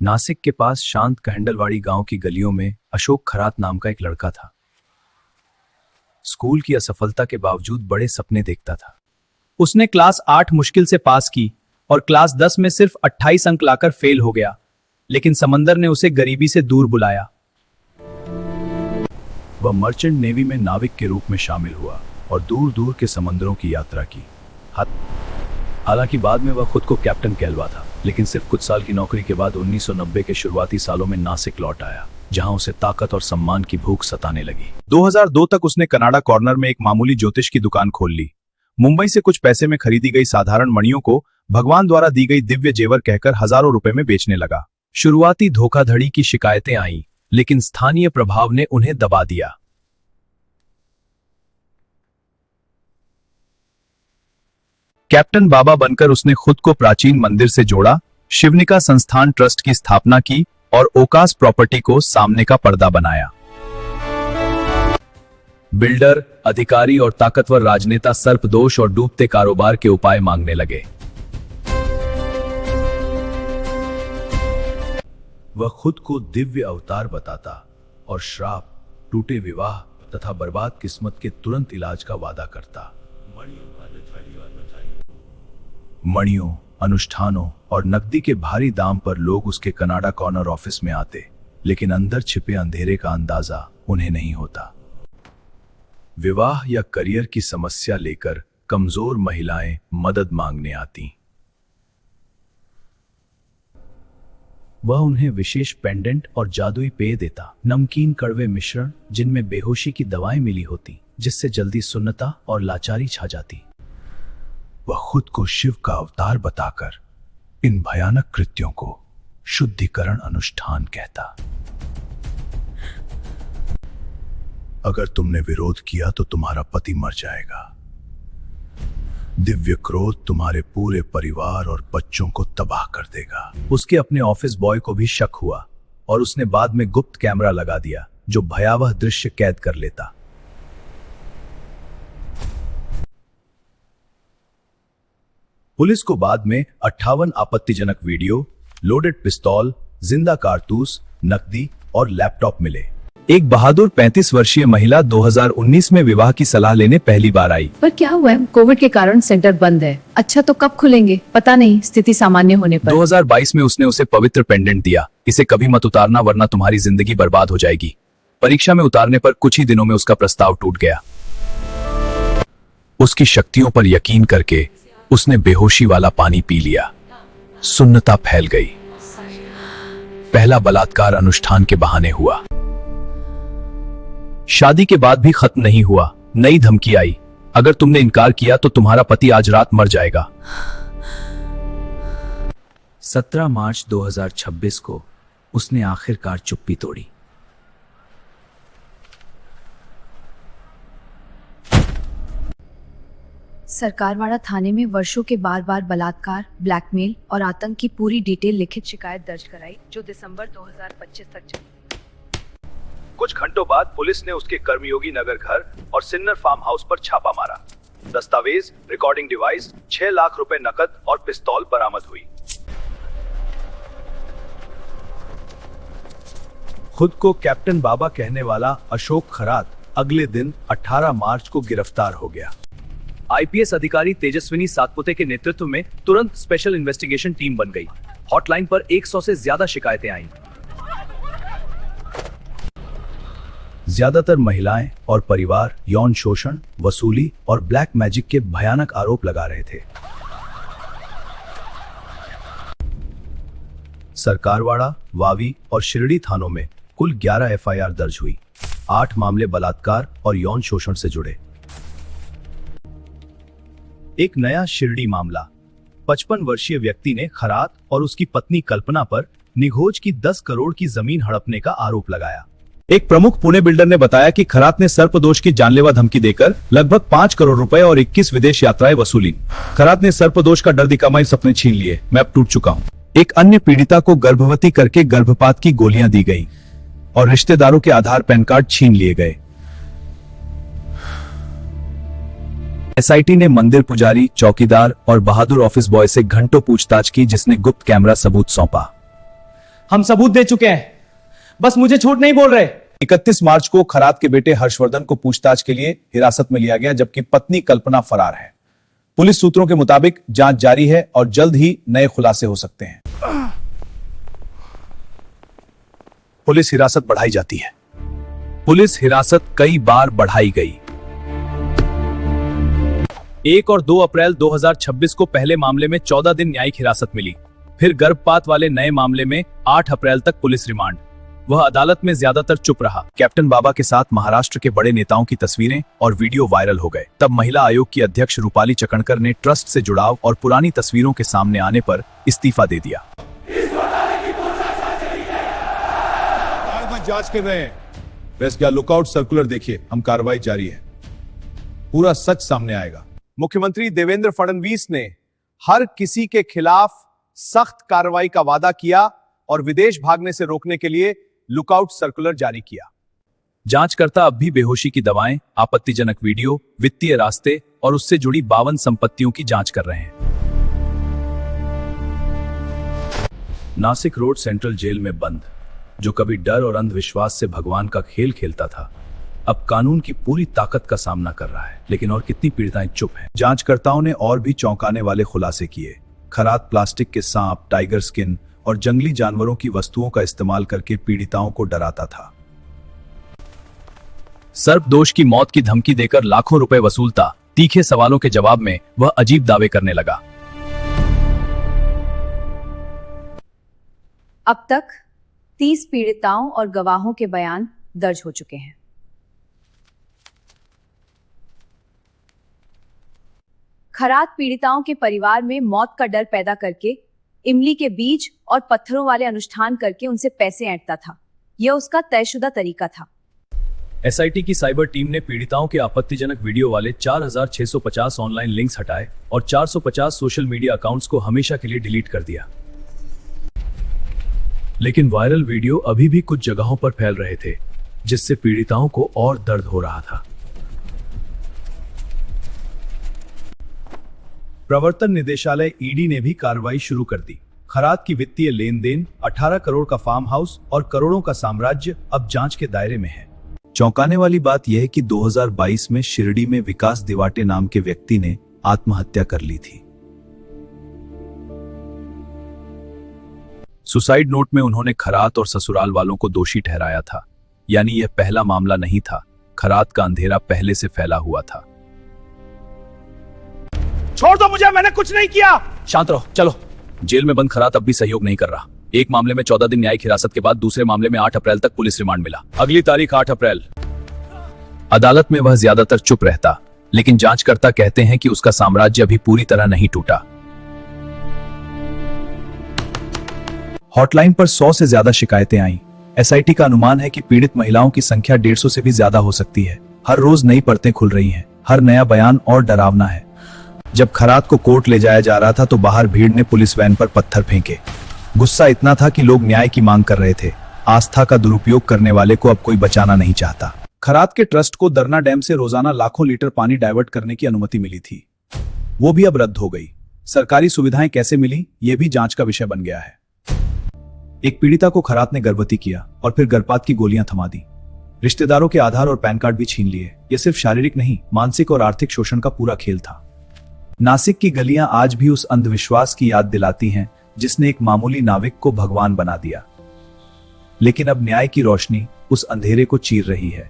नासिक के पास शांत कहंडलवाड़ी गांव की गलियों में अशोक खरात नाम का एक लड़का था। स्कूल की असफलता के बावजूद बड़े सपने देखता था। उसने क्लास 8 मुश्किल से पास की और क्लास 10 में सिर्फ 28 अंक लाकर फेल हो गया, लेकिन समंदर ने उसे गरीबी से दूर बुलाया। वह मर्चेंट नेवी में नाविक के रूप में शामिल हुआ और दूर दूर के समंदरों की यात्रा की। हालांकि बाद में वह खुद को कैप्टन कहलवा था, लेकिन सिर्फ कुछ साल की नौकरी के बाद 1990 के शुरुआती सालों में नासिक लौट आया, जहां उसे ताकत और सम्मान की भूख सताने लगी। 2002 तक उसने कनाडा कॉर्नर में एक मामूली ज्योतिष की दुकान खोल ली। मुंबई से कुछ पैसे में खरीदी गई साधारण मणियों को भगवान द्वारा दी गई दिव्य जेवर कहकर हजारों रुपए में बेचने लगा। शुरुआती धोखाधड़ी की शिकायतें आईं, लेकिन स्थानीय प्रभाव ने उन्हें दबा दिया। कैप्टन बाबा बनकर उसने खुद को प्राचीन मंदिर से जोड़ा, शिवनिका संस्थान ट्रस्ट की स्थापना की और ओकास प्रॉपर्टी को सामने का पर्दा बनाया। बिल्डर, अधिकारी और ताकतवर राजनेता सर्पदोष और डूबते कारोबार के उपाय मांगने लगे। वह खुद को दिव्य अवतार बताता और श्राप, टूटे विवाह तथा बर्बाद किस्मत के तुरंत इलाज का वादा करता। मणियों, अनुष्ठानों और नकदी के भारी दाम पर लोग उसके कनाडा कॉर्नर ऑफिस में आते, लेकिन अंदर छिपे अंधेरे का अंदाजा उन्हें नहीं होता। विवाह या करियर की समस्या लेकर कमजोर महिलाएं मदद मांगने आती। वह उन्हें विशेष पेंडेंट और जादुई पेय देता, नमकीन कड़वे मिश्रण जिनमें बेहोशी की दवाएं मिली होती, जिससे जल्दी सुन्नता और लाचारी छा जाती। वह खुद को शिव का अवतार बताकर इन भयानक कृत्यों को शुद्धिकरण अनुष्ठान कहता। अगर तुमने विरोध किया तो तुम्हारा पति मर जाएगा। दिव्य क्रोध तुम्हारे पूरे परिवार और बच्चों को तबाह कर देगा। उसके अपने ऑफिस बॉय को भी शक हुआ और उसने बाद में गुप्त कैमरा लगा दिया, जो भयावह दृश्य कैद कर लेता। पुलिस को बाद में 58 आपत्तिजनक वीडियो, लोडेड पिस्तौल, जिंदा कारतूस, नकदी और लैपटॉप मिले। एक बहादुर 35 वर्षीय महिला 2019 में विवाह की सलाह लेने पहली बार आई। पर क्या हुआ है? कोविड के कारण सेंटर बंद है। अच्छा, तो कब खुलेंगे? पता नहीं, स्थिति सामान्य होने पर। 2022 में उसने उसे पवित्र पेंडेंट दिया, इसे कभी मत उतारना वरना तुम्हारी जिंदगी बर्बाद हो जाएगी। परीक्षा में उतारने पर कुछ ही दिनों में उसका प्रस्ताव टूट गया। उसकी शक्तियों पर यकीन करके उसने बेहोशी वाला पानी पी लिया। सुन्नता फैल गई। पहला बलात्कार अनुष्ठान के बहाने हुआ। शादी के बाद भी खत्म नहीं हुआ। नई धमकी आई, अगर तुमने इनकार किया तो तुम्हारा पति आज रात मर जाएगा। 17 मार्च 2026 को उसने आखिरकार चुप्पी तोड़ी। सरकारवाड़ा थाने में वर्षों के बार बार बलात्कार, ब्लैकमेल और आतंक की पूरी डिटेल लिखित शिकायत दर्ज कराई, जो दिसंबर 2025 तक चली। कुछ घंटों बाद पुलिस ने उसके कर्मयोगी नगर घर और सिन्नर फार्म हाउस पर छापा मारा। दस्तावेज, रिकॉर्डिंग डिवाइस, 6 लाख रुपए नकद और पिस्तौल बरामद हुई। खुद को कैप्टन बाबा कहने वाला अशोक खरात अगले दिन 18 मार्च को गिरफ्तार हो गया। आईपीएस अधिकारी तेजस्विनी सातपुते के नेतृत्व में तुरंत स्पेशल इन्वेस्टिगेशन टीम बन गई। हॉटलाइन पर 100 से ज्यादा शिकायतें आईं। ज्यादातर महिलाएं और परिवार यौन शोषण, वसूली और ब्लैक मैजिक के भयानक आरोप लगा रहे थे। सरकारवाड़ा, वावी और शिरडी थानों में कुल 11 एफआईआर दर्ज हुई। 8 मामले बलात्कार और यौन शोषण से जुड़े। एक नया शिरडी मामला। 55 वर्षीय व्यक्ति ने खरात और उसकी पत्नी कल्पना पर निघोज की 10 करोड़ की जमीन हड़पने का आरोप लगाया। एक प्रमुख पुणे बिल्डर ने बताया कि खरात ने सर्पदोष की जानलेवा धमकी देकर लगभग 5 करोड़ रुपए और 21 विदेश यात्राएं वसूली। खरात ने सर्पदोष का डर दिखामाई सपने छीन लिए, मैं अब टूट चुका हूँ। एक अन्य पीड़िता को गर्भवती करके गर्भपात की गोलियां दी गई और रिश्तेदारों के आधार पैन कार्ड छीन लिए गए। एसआईटी ने मंदिर पुजारी, चौकीदार और बहादुर ऑफिस बॉय से घंटों पूछताछ की, जिसने गुप्त कैमरा सबूत सौंपा। हम सबूत दे चुके हैं, बस मुझे झूठ नहीं बोल रहे। 31 मार्च को खरात के बेटे हर्षवर्धन को पूछताछ के लिए हिरासत में लिया गया, जबकि पत्नी कल्पना फरार है। पुलिस सूत्रों के मुताबिक जांच जारी है और जल्द ही नए खुलासे हो सकते हैं। पुलिस हिरासत बढ़ाई जाती है। पुलिस हिरासत कई बार बढ़ाई गई। 1 और 2 अप्रैल 2026 को पहले मामले में 14 दिन न्यायिक हिरासत मिली। फिर गर्भपात वाले नए मामले में 8 अप्रैल तक पुलिस रिमांड। वह अदालत में ज्यादातर चुप रहा। कैप्टन बाबा के साथ महाराष्ट्र के बड़े नेताओं की तस्वीरें और वीडियो वायरल हो गए। तब महिला आयोग की अध्यक्ष रूपाली चकणकर ने ट्रस्ट से जुड़ाव और पुरानी तस्वीरों के सामने आने पर इस्तीफा दे दिया। जांच कर रहे हैं। प्रेस का लुकआउट सर्कुलर देखिए, हम कार्रवाई जारी है, पूरा सच सामने आएगा। मुख्यमंत्री देवेंद्र फडणवीस ने हर किसी के खिलाफ सख्त कार्रवाई का वादा किया और विदेश भागने से रोकने के लिए लुकआउट सर्कुलर जारी किया। जांचकर्ता अब भी बेहोशी की दवाएं, आपत्तिजनक वीडियो, वित्तीय रास्ते और उससे जुड़ी 52 संपत्तियों की जांच कर रहे हैं। नासिक रोड सेंट्रल जेल में बंद, जो कभी डर और अंधविश्वास से भगवान का खेल खेलता था, अब कानून की पूरी ताकत का सामना कर रहा है। लेकिन और कितनी पीड़िताएं चुप हैं। जांचकर्ताओं ने और भी चौंकाने वाले खुलासे किए। खरात प्लास्टिक के सांप, टाइगर स्किन और जंगली जानवरों की वस्तुओं का इस्तेमाल करके पीड़िताओं को डराता था। सर्पदोष की मौत की धमकी देकर लाखों रुपए वसूलता। तीखे सवालों के जवाब में वह अजीब दावे करने लगा। अब तक 30 पीड़िताओं और गवाहों के बयान दर्ज हो चुके हैं। खरात पीड़िताओं के परिवार में मौत का डर पैदा करके इमली के बीज और पत्थरों वाले अनुष्ठान करके उनसे पैसे ऐंठता था। यह उसका तयशुदा तरीका था। एसआईटी की साइबर टीम ने पीड़िताओं के आपत्तिजनक वीडियो वाले 4650 ऑनलाइन लिंक्स हटाए और 450 सोशल मीडिया अकाउंट्स को हमेशा के लिए डिलीट कर दिया। लेकिन वायरल वीडियो अभी भी कुछ जगहों पर फैल रहे थे, जिससे पीड़िताओं को और दर्द हो रहा था। प्रवर्तन निदेशालय ईडी ने भी कार्रवाई शुरू कर दी। खरात की वित्तीय लेन देन, 18 करोड़ का फार्म हाउस और करोड़ों का साम्राज्य अब जांच के दायरे में है। चौंकाने वाली बात यह है कि 2022 में शिरडी में विकास दिवाटे नाम के व्यक्ति ने आत्महत्या कर ली थी। सुसाइड नोट में उन्होंने खरात और ससुराल वालों को दोषी ठहराया था। यानी यह पहला मामला नहीं था। खरात का अंधेरा पहले से फैला हुआ था। छोड़ दो मुझे, मैंने कुछ नहीं किया। शांत रहो, चलो। जेल में बंद खरात अब भी सहयोग नहीं कर रहा। एक मामले में 14 दिन न्यायिक हिरासत के बाद दूसरे मामले में 8 अप्रैल तक पुलिस रिमांड मिला। अगली तारीख 8 अप्रैल। अदालत में वह ज्यादातर चुप रहता, लेकिन जांचकर्ता कहते हैं कि उसका साम्राज्य अभी पूरी तरह नहीं टूटा। हॉटलाइन पर 100 से ज्यादा शिकायतें आईं। एसआईटी का अनुमान है कि पीड़ित महिलाओं की संख्या 150 से भी ज्यादा हो सकती है। हर रोज नई परतें खुल रही हैं। हर नया बयान और डरावना है। जब खरात को कोर्ट ले जाया जा रहा था तो बाहर भीड़ ने पुलिस वैन पर पत्थर फेंके। गुस्सा इतना था कि लोग न्याय की मांग कर रहे थे। आस्था का दुरुपयोग करने वाले को अब कोई बचाना नहीं चाहता। खरात के ट्रस्ट को दरना डैम से रोजाना लाखों लीटर पानी डाइवर्ट करने की अनुमति मिली थी, वो भी अब रद्द हो गई। सरकारी सुविधाएं कैसे मिली, यह भी जांच का विषय बन गया है। एक पीड़िता को खरात ने गर्भवती किया और फिर गर्भपात की गोलियां थमा दी। रिश्तेदारों के आधार और पैन कार्ड भी छीन लिए। यह सिर्फ शारीरिक नहीं, मानसिक और आर्थिक शोषण का पूरा खेल था। नासिक की गलियां आज भी उस अंधविश्वास की याद दिलाती हैं जिसने एक मामूली नाविक को भगवान बना दिया। लेकिन अब न्याय की रोशनी उस अंधेरे को चीर रही है।